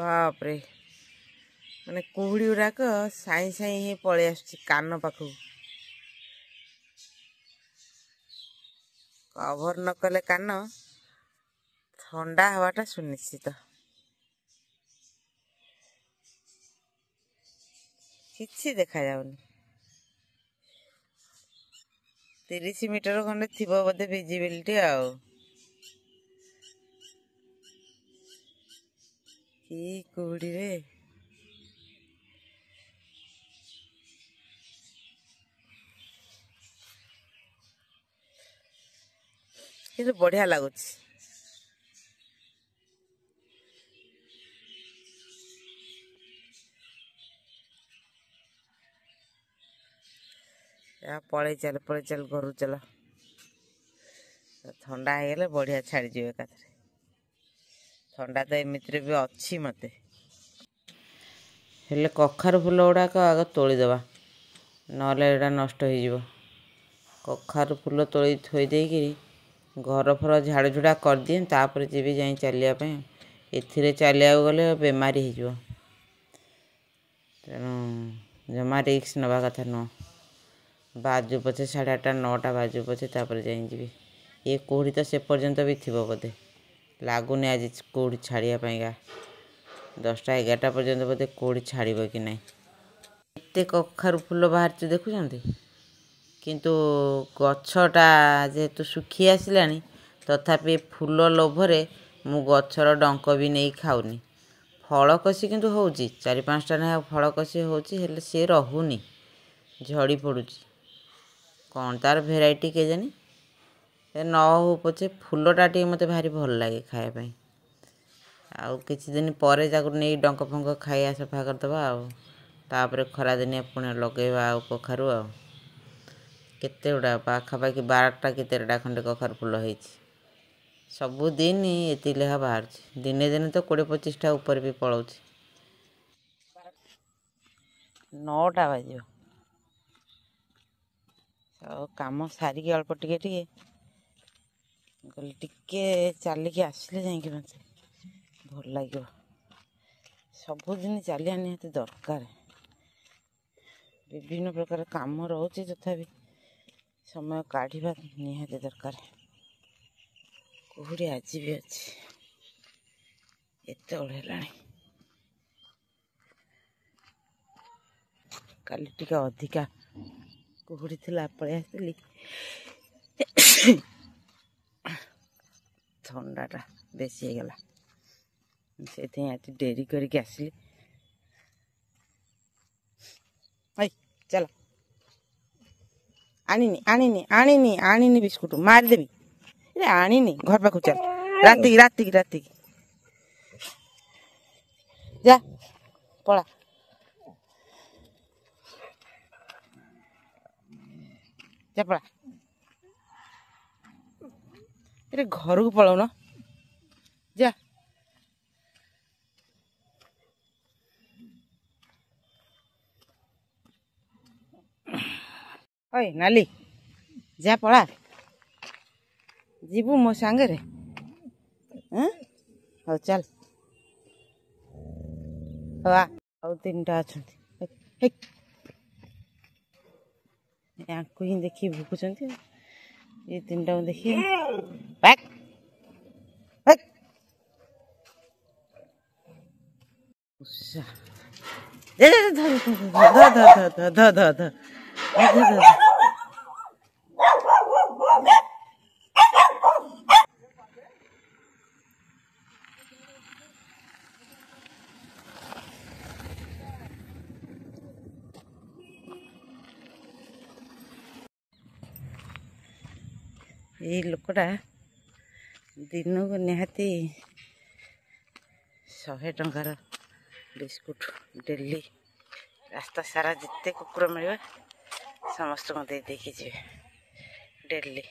बापरे माने कुहुड़ी गुड़ाक साई साई ही पलि आसुची कान पाखु कभर न कले कान ठंडा हवाटा सुनिश्चित किछि देखा जाउनी 30 मीटर खंडे थिबो बोधे विजिबिलिटी आउ की कुहुड़ी रे किंतु बढ़िया लगुच पड़े चल घर चल ठंडा हो गले बढ़िया छाड़ जी ठंडा तो एमती भी अच्छी मत हेले कखारु फूल गुड़ाक आग तोड़ीदे ना नष्ट हो कखारु फूल तोड़ी थोई देकरी घर फर झाड़ झुड़ा करदिए तापर जी जाए चलियापी एथिरे चलिया गले बेमारी हो तेणु जमा रिक्स नवा कथा नुह बाजू पछे 8:30 9टा बाजू पछे तापर जाए जी ये कुहुड़ी तो से पर्यंत भी थी बोधे लगुनि आज कुहुड़ी छाड़ियापाईगा 10टा 11टा पर्यंत बोधे कुहुड़ी छाड़ कि ना एते कखारु फूल बाहर देखुं किंतु गछटा जेहेतु सुखी आसला तथापि फूल लोभरे मु गछर डंक भी नहीं खाऊनी फल कषि किंतु होउची 4-5टा ना फल कषि होउची हेले से रहुनी झड़ी पड़ुची कौन तार भेराइटी के जानी न हो पछे फूलटा टी मते भारी भल लगे खायापाई आउ किछि दिन परे जाको नहीं डंक फंक खाइया सफा करदबा तापर खरा दिनिया पुणे लगेबा कखारु केते गुड़ा पाखापाखि 12टा कि 13टा खंडे कखारु फूल होइछि सबुदिन एति लेखा बाहर दिने दिने तो 20-25टा ऊपर भी पलाउछि 9टा बाजियो काम सारिकी अल्प टिके गली टिके चलिकी आसले जाइए मत भल लगे सबुदिन चलिया निहाती दरकार विभिन्न प्रकार काम रोचे तथापि समय काढ़ा निहाती दरकार कुहुड़ी आज भी अच्छी एत है काली टिके अधिका कुहुड़ी थिला पळै आसली ठंडाटा बेसी हो गला से आज डेरी करके आसली चल आनी बिस्कुट मारिदेवी रे आनी घर पाखु चल राति की जा पला जा पला अरे घर को पलाऊ न जा ओए नाली जा पला जीवु मो सांगे रे हाँ चल हाँ 3टा अच्छा यांको ही देखिए भुकुचंती ये 3टा देखिए बैक दे ध ये लोकटा दिन को निहाती 100 टंकार बिस्कुट डेली रास्ता सारा जिते कुकुर मिले समस्त को देखी जी डेली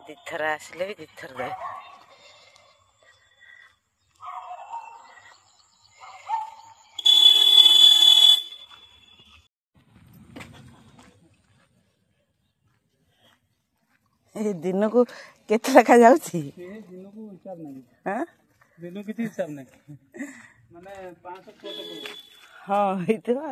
दिथर आसिले भी दिथर दे ए दिन को केते लेखा जाउछि दिन को हिसाब नहीं हां दिन किसी हिसाब नहीं माने 500 हाँ हेइतबा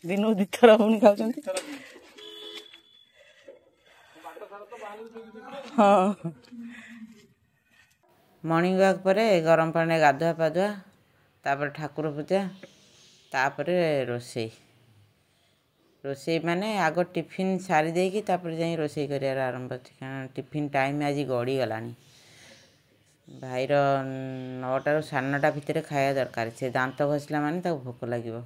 दिन दी थरा पुनी खाउछन्ती हाँ मॉर्निंग वॉक पर गरम पानी गाधुआ पाधुआ तापर ठाकुर पूजा तापर रोसई रोसई माने आग टिफिन सारी देकी तापर जाई रोसई करियार आरंभ कारण टिफिन टाइम आज गड़ी गलानी भाईर 9टा ରୁ 9:30 भितर खाया दरकार से दांत घसला माने ताको भोक लागिवो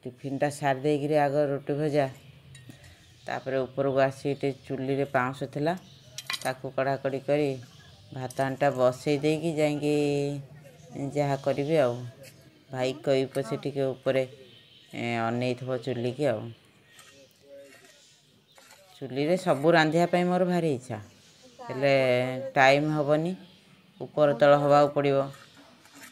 टिफिनटा सारी देकी आग रोटी भजा तापर ऊपर को आसी चुली रे पाउंस थिला ताको कड़ाकड़ी करी भात हांडा बसई देकी जाइकी जहा करिवे आ भाई कई पछे टिके ऊपर अनै थबो चुली की आ चुली रे सब रांधिया पई मोर भारी इच्छा हेले टाइम हबनी ऊपर तळ हवा पड़िवो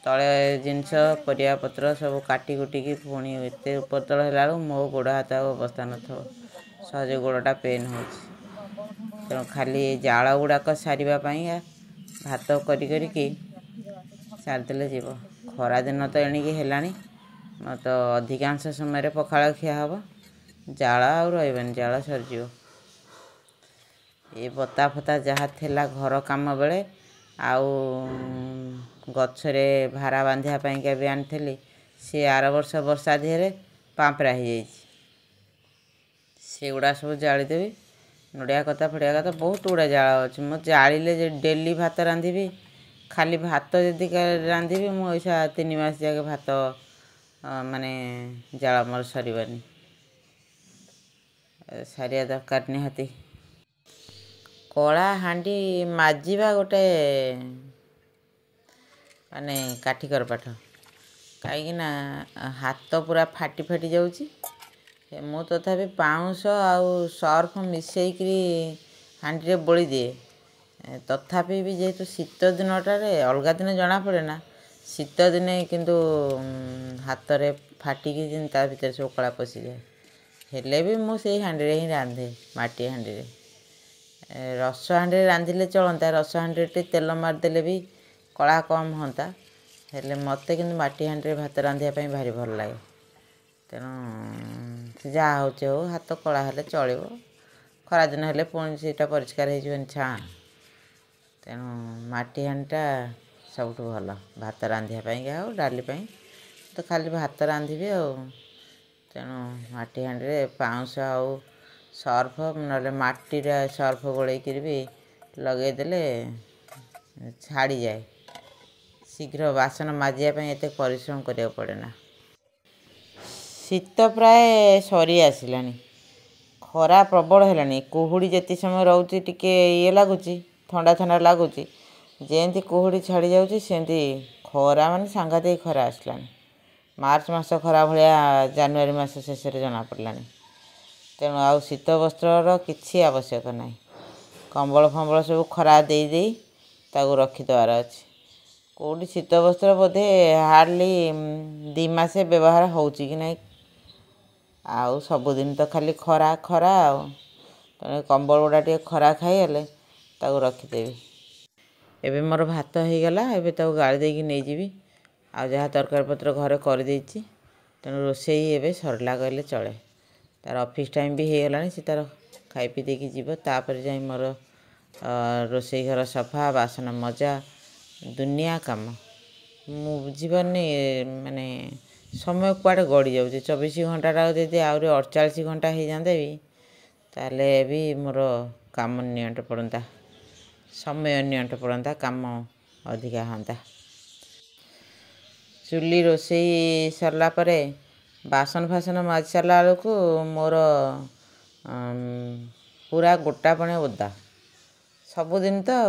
तले जिनस परिया पत्र सब काटी कुटी की पुणी एते ऊपर तळ हेला मो गोड़ हाथ अवस्था न थो सहज गोड़टा पेन हो तेणु खाली जाल गुड़ाक सारिबा पई भात करी करी की सारदेले जीव खरा दिन तो एणिकी हेलानी तो अधिकांश समय पखाल खिया हब जाल आ रही जाल सरजीव ये बता फता जहाँ थिला घर काम बेले आउ गछरे भारा बांधिया पाइंका भी आनी सी आर वर्ष वर्षा दिहरे पांपरा हो जाइए से गुड़ा सब जालीदेवी नड़िया कता फड़िया कता बहुत गुड़ा जाल अच्छे मो जाले डेली भात रांधि खाली भात जदि रांधि मुझा 3 मास जाके भात माने जाल मोर सरीबानी सारिया दरकार निहाती कला हांडी माजिबा गोटे माने काठिकर पाठ कहीं हाथ पूरा फाटी फाटी जाऊँगी मु तथापि पाउंस आउ सर्फ मिसेकरी हांडी बोली दिए तथापि भी जेहेतु शीत दिनटार अलग दिन जना पड़े ना शीत दिने किंतु हाथ रे फाटिकी ता भीतर सब कला पशि जाए हेले भी मुझे हांडी ही रांधे माटी हांडी रस हांडी रांधिले चलता रस हांडी तेल मारदेले भी कला कम होता हेले मते किंतु माटी हांडी भात रांधिया भारी भल लगे तेणु जहाँ हो हाथ कला हेले चलो खरा दिन हेले पुणी से परिष्कार हो छा तेणु माटी हांडीटा सब भल भात रांधिया हो डाली तो खाली भात रांधि आ तेणु माटी हांडी पाउंस आउ सर्फ ना माटी सर्फ गोलैक भी लगेदेले छाड़ी जाए शीघ्र बासन माजिया एत परिश्रम करिया पड़ेना शीत प्राय सरी आसलानी खरा प्रबल है कुहुड़ी जिते समय रोचे टिके ये लगुच ठंडा ठंडा लगुच जमी कुहुड़ी छाड़ी जाऊँगी सेमती खरा मान सांघातिक खरा आसलानी मार्च मास खरा भाया जानुआरी मास शेष जना पड़ला तेणु आ शीत वस्त्र किसी आवश्यक ना कंबल फंबल सब खरा दे रखिदबार अच्छे कौटी शीत वस्त्र बोधे हार्डली 2 मास व्यवहार होची कि नहीं आउ सबुदिन तो खाली खरा खरा तेणु कंबल गुड़ा टे खरा खाईगले रखिदेवी एबे मोर भात हो गला एबे ताऊ गाड़ी देकी नहीं जीवी आ जहाँ तरकारी पत्र घरे कर देछि तेणु रोसई एबे सरला कहले चले तार ऑफिस टाइम भी हो गलानी से तार खाई पी देकी जीव तापर जाई मोर रोसई घर सफा बासन मजा दुनिया काम मु बुझीपारनी माने समय कुआड़े गड़ी जाऊँगी 24 घंटा जब आहरी 48 घंटा हो जाते भी ताले भी मोर काम नियंट पड़ता समय नियंट पड़ता काम अधिका हाँ चुली रोसई सरला परे बासन फासन माज सारा बेलू मोर पूरा गोटा पणे ओदा सबुदिन तो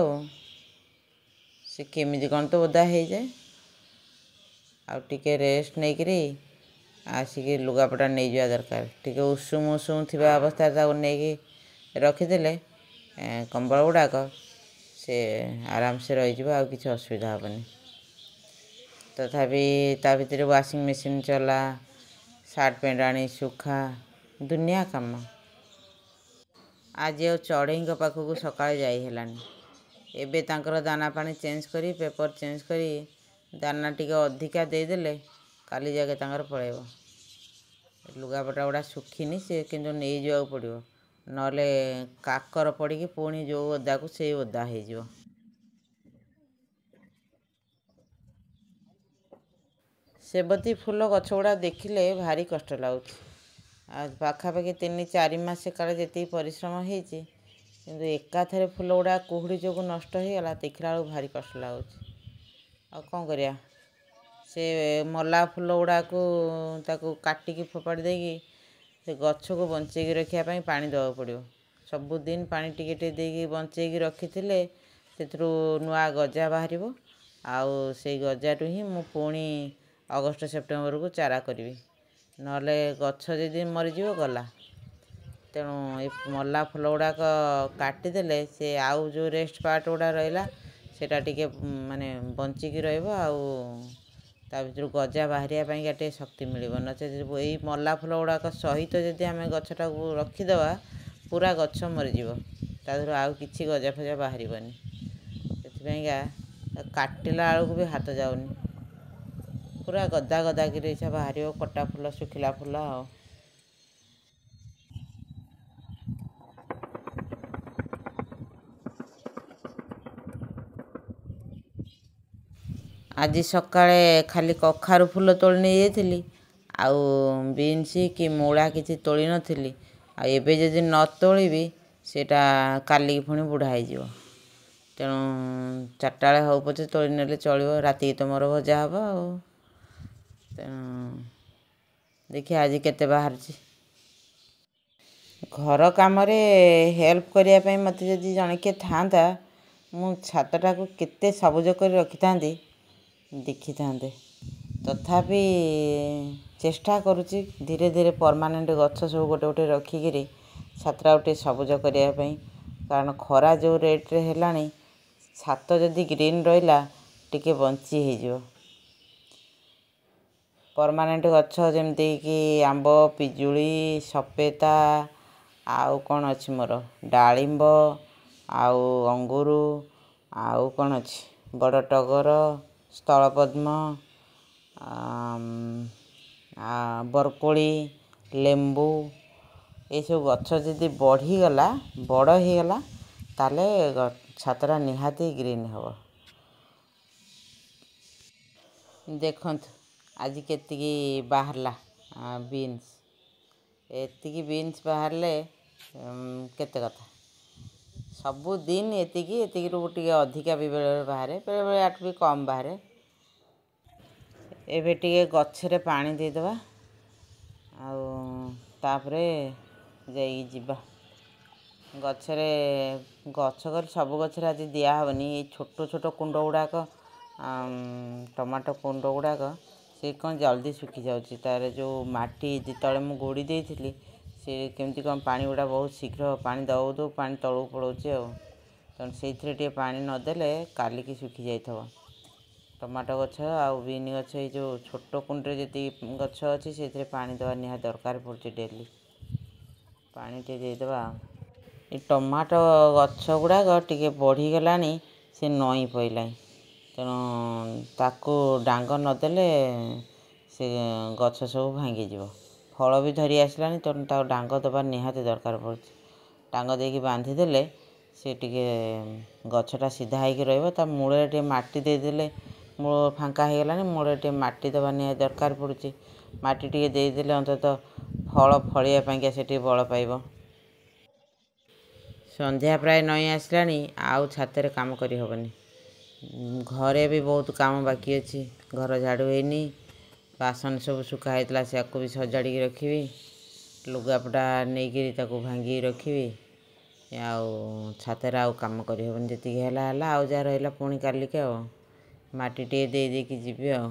से केमी कौन तो ओदा हो जाए आउे रेस्ट नहीं करी आसिक लुगापटा नहीं जा दरकार टी उषुम उषुम थी अवस्था नहीं रखीदे कंबल गुड़ाक से आराम से रही आ कि असुविधा हेनी तथापि ता भीतर वाशिंग मशीन चला सार्ट पैंट आनी सुखा दुनिया काम ଆଜି ଆଉ ଚଢ଼େଇଙ୍କ ପାଖକୁ ସକାଳେ ଯାଇ ହେଲାନି। ଏବେ ତାଙ୍କର ଦାନା ପାଣି ଚେଞ୍ଜ କରି ପେପର ଚେଞ୍ଜ କରି ଦାନା ଟିକେ ଅଧିକା ଦେଇଦେଲେ କାଲି ଯାକେ ତାଙ୍କର ପଳେଇବ। ଲୁଗାପଟା ଗୁଡ଼ା ଶୁଖିନି, ସେ କିନ୍ତୁ ନେଇଯିବାକୁ ପଡ଼ିବ, ନହେଲେ କାକର ପଡ଼ିକି ପୁଣି ଯେଉଁ ଓଦାକୁ ସେଇ ଓଦା ହେଇଯିବ। ସେବତୀ ଫୁଲ ଗଛ ଗୁଡ଼ା ଦେଖିଲେ ଭାରି କଷ୍ଟ ଲାଗୁଛି। ଆଉ ପାଖାପାଖି 3-4 ମାସ କାଳେ ଯେତିକି ପରିଶ୍ରମ ହେଇଛି, କିନ୍ତୁ ଏକାଥରେ ଫୁଲ ଗୁଡ଼ା କୁହୁଡ଼ି ଯୋଗୁଁ ନଷ୍ଟ ହେଇଗଲା। ଦେଖିଲା ବେଳକୁ ଭାରି କଷ୍ଟ ଲାଗୁଛି। ଆଉ କ'ଣ କରିବା, ସେ ମଲା ଫୁଲ ଗୁଡ଼ାକୁ ତାକୁ କାଟିକି ଫୋପାଡ଼ି ଦେଇକି ସେ ଗଛକୁ ବଞ୍ଚେଇକି ରଖିବା ପାଇଁ ପାଣି ଦେବାକୁ ପଡ଼ିବ। ସବୁଦିନ ପାଣି ଟିକେ ଟିକେ ଦେଇକି ବଞ୍ଚେଇକି ରଖିଥିଲେ ସେଥିରୁ ନୂଆ ଗଜା ବାହାରିବ। ଆଉ ସେଇ ଗଜାଠୁ ହିଁ ମୁଁ ପୁଣି ଅଗଷ୍ଟ ସେପ୍ଟେମ୍ବରକୁ ଚାରା କରିବି, ନହେଲେ ଗଛ ଯଦି ମରିଯିବ ଗଲା। ତେଣୁ ଏ ମଲା ଫୁଲ ଗୁଡ଼ାକ କାଟିଦେଲେ ସେ ଆଉ ଯେଉଁ ରେଷ୍ଟ ପାର୍ଟ ଗୁଡ଼ା ରହିଲା ସେଇଟା ଟିକେ ମାନେ ବଞ୍ଚିକି ରହିବ, ଆଉ ତା ଭିତରୁ ଗଜା ବାହାରିବା ପାଇଁକା ଟିକେ ଶକ୍ତି ମିଳିବ। ନଚେତ୍ ଏଇ ମଲା ଫୁଲ ଗୁଡ଼ାକ ସହିତ ଯଦି ଆମେ ଗଛଟାକୁ ରଖିଦେବା ପୁରା ଗଛ ମରିଯିବ, ତା ଦେହରୁ ଆଉ କିଛି ଗଜା ଫଜା ବାହାରିବନି। ସେଥିପାଇଁକା କାଟିଲା ବେଳକୁ ବି ହାତ ଯାଉନି, ପୁରା ଗଦା ଗଦା କିରି ବାହାରିବ କଟା ଫୁଲ, ଶୁଖିଲା ଫୁଲ। ଆଉ ଆଜି ସକାଳେ ଖାଲି କଖାରୁ ଫୁଲ ତୋଳି ନେଇଯାଇଥିଲି, ଆଉ ବିନ୍ସ କି ମୂଳା କିଛି ତୋଳି ନଥିଲି। ଆଉ ଏବେ ଯଦି ନ ତୋଳିବି ସେଇଟା କାଲିକି ପୁଣି ବୁଢ଼ା ହେଇଯିବ। ତେଣୁ 4ଟା ବେଳେ ହଉ ପଛେ ତୋଳି ନେଲେ ଚଳିବ, ରାତିକି ତ ମୋର ଭଜା ହେବ। ଆଉ ତେଣୁ ଦେଖିଆ ଆଜି କେତେ ବାହାରୁଛି। ଘର କାମରେ ହେଲ୍ପ କରିବା ପାଇଁ ମୋତେ ଯଦି ଜଣେ କିଏ ଥାଆନ୍ତା, ମୁଁ ଛାତଟାକୁ କେତେ ସବୁଜ କରି ରଖିଥାନ୍ତି ଦେଖିଥାନ୍ତେ। ତଥାପି ଚେଷ୍ଟା କରୁଛି ଧୀରେ ଧୀରେ ପର୍ମାନେଣ୍ଟ ଗଛ ସବୁ ଗୋଟେ ଗୋଟେ ରଖିକିରି ଛାତଟାକୁ ଟିକେ ସବୁଜ କରିବା ପାଇଁ। କାରଣ ଖରା ଯେଉଁ ରେଟ୍ରେ ହେଲାଣି, ଛାତ ଯଦି ଗ୍ରୀନ୍ ରହିଲା ଟିକେ ବଞ୍ଚି ହେଇଯିବ। ପର୍ମାନେଣ୍ଟ ଗଛ ଯେମିତିକି ଆମ୍ବ, ପିଜୁଳି, ସପେତା, ଆଉ କ'ଣ ଅଛି ମୋର ଡାଳିମ୍ବ, ଆଉ ଅଙ୍ଗୁର, ଆଉ କ'ଣ ଅଛି ବଡ଼ ଟଗର, ସ୍ଥଳପଦ୍ମ, ବରକୋଳି, ଲେମ୍ବୁ, ଏଇସବୁ ଗଛ ଯଦି ବଢ଼ିଗଲା, ବଡ଼ ହେଇଗଲା, ତାହେଲେ ଛାତଟା ନିହାତି ଗ୍ରୀନ୍ ହେବ। ଦେଖନ୍ତୁ ଆଜି କେତିକି ବାହାରିଲା ବିନ୍ସ। ଏତିକି ବିନ୍ସ ବାହାରିଲେ କେତେ କଥା। ସବୁଦିନ ଏତିକିରୁ ଟିକେ ଅଧିକା ବି ବେଳେବେଳେ ବାହାରେ, ବେଳେବେଳେ ଆଠୁ ବି କମ୍ ବାହାରେ। ଏବେ ଟିକେ ଗଛରେ ପାଣି ଦେଇଦେବା, ଆଉ ତାପରେ ଯାଇକି ଯିବା ଗଛରେ। ଗଛ କରି ସବୁ ଗଛରେ ଆଜି ଦିଆହେବନି। ଏଇ ଛୋଟ ଛୋଟ କୁଣ୍ଡ ଗୁଡ଼ାକ, ଟମାଟୋ କୁଣ୍ଡ ଗୁଡ଼ାକ, ସେ କ'ଣ ଜଲ୍ଦି ଶୁଖିଯାଉଛି। ତା'ର ଯେଉଁ ମାଟି ଯେତେବେଳେ ମୁଁ ଗୋଡ଼ି ଦେଇଥିଲି, ସେ କେମିତି କ'ଣ ପାଣି ଗୁଡ଼ା ବହୁତ ଶୀଘ୍ର ପାଣି ଦେଉ ଦେଉ ପାଣି ତଳକୁ ପଳାଉଛି। ଆଉ ତେଣୁ ସେଇଥିରେ ଟିକେ ପାଣି ନଦେଲେ କାଲିକି ଶୁଖିଯାଇଥିବ। ଟମାଟୋ ଗଛ ଆଉ ବିନ୍ ଗଛ, ଏଇ ଯେଉଁ ଛୋଟ କୁଣ୍ଡରେ ଯେତିକି ଗଛ ଅଛି ସେଇଥିରେ ପାଣି ଦେବା ନିହାତି ଦରକାର ପଡ଼ୁଛି। ଡେଲି ପାଣି ଟିକେ ଦେଇଦେବା। ଏ ଟମାଟୋ ଗଛ ଗୁଡ଼ାକ ଟିକେ ବଢ଼ିଗଲାଣି, ସେ ନଇଁ ପଇଲାଣି। ତେଣୁ ତାକୁ ଡାଙ୍ଗ ନଦେଲେ ସେ ଗଛ ସବୁ ଭାଙ୍ଗିଯିବ। ଫଳ ବି ଧରି ଆସିଲାଣି, ତେଣୁ ତାକୁ ଡାଙ୍ଗ ଦେବା ନିହାତି ଦରକାର ପଡ଼ୁଛି। ଡାଙ୍ଗ ଦେଇକି ବାନ୍ଧିଦେଲେ ସେ ଟିକେ ଗଛଟା ସିଧା ହେଇକି ରହିବ। ତା ମୂଳରେ ଟିକେ ମାଟି ଦେଇଦେଲେ, ମୂଳ ଫାଙ୍କା ହେଇଗଲାଣି, ମୂଳରେ ଟିକେ ମାଟି ଦେବା ନିହାତି ଦରକାର ପଡ଼ୁଛି। ମାଟି ଟିକେ ଦେଇଦେଲେ ଅନ୍ତତଃ ଫଳ ଫଳିବା ପାଇଁକା ସେ ଟିକେ ବଳ ପାଇବ। ସନ୍ଧ୍ୟା ପ୍ରାୟ ନଇଁ ଆସିଲାଣି, ଆଉ ଛାତରେ କାମ କରିହେବନି। ଘରେ ବି ବହୁତ କାମ ବାକି ଅଛି। ଘର ଝାଡ଼ୁ ହେଇନି, ବାସନ ସବୁ ଶୁଖା ହେଇଥିଲା ସେଆକୁ ବି ସଜାଡ଼ିକି ରଖିବି, ଲୁଗାପଟା ନେଇକିରି ତାକୁ ଭାଙ୍ଗିକି ରଖିବି। ଆଉ ଛାତରେ ଆଉ କାମ କରିହେବନି। ଯେତିକି ହେଲା ହେଲା, ଆଉ ଯାହା ରହିଲା ପୁଣି କାଲିକି। ଆଉ ମାଟି ଟିକେ ଦେଇ ଦେଇକି ଯିବି। ଆଉ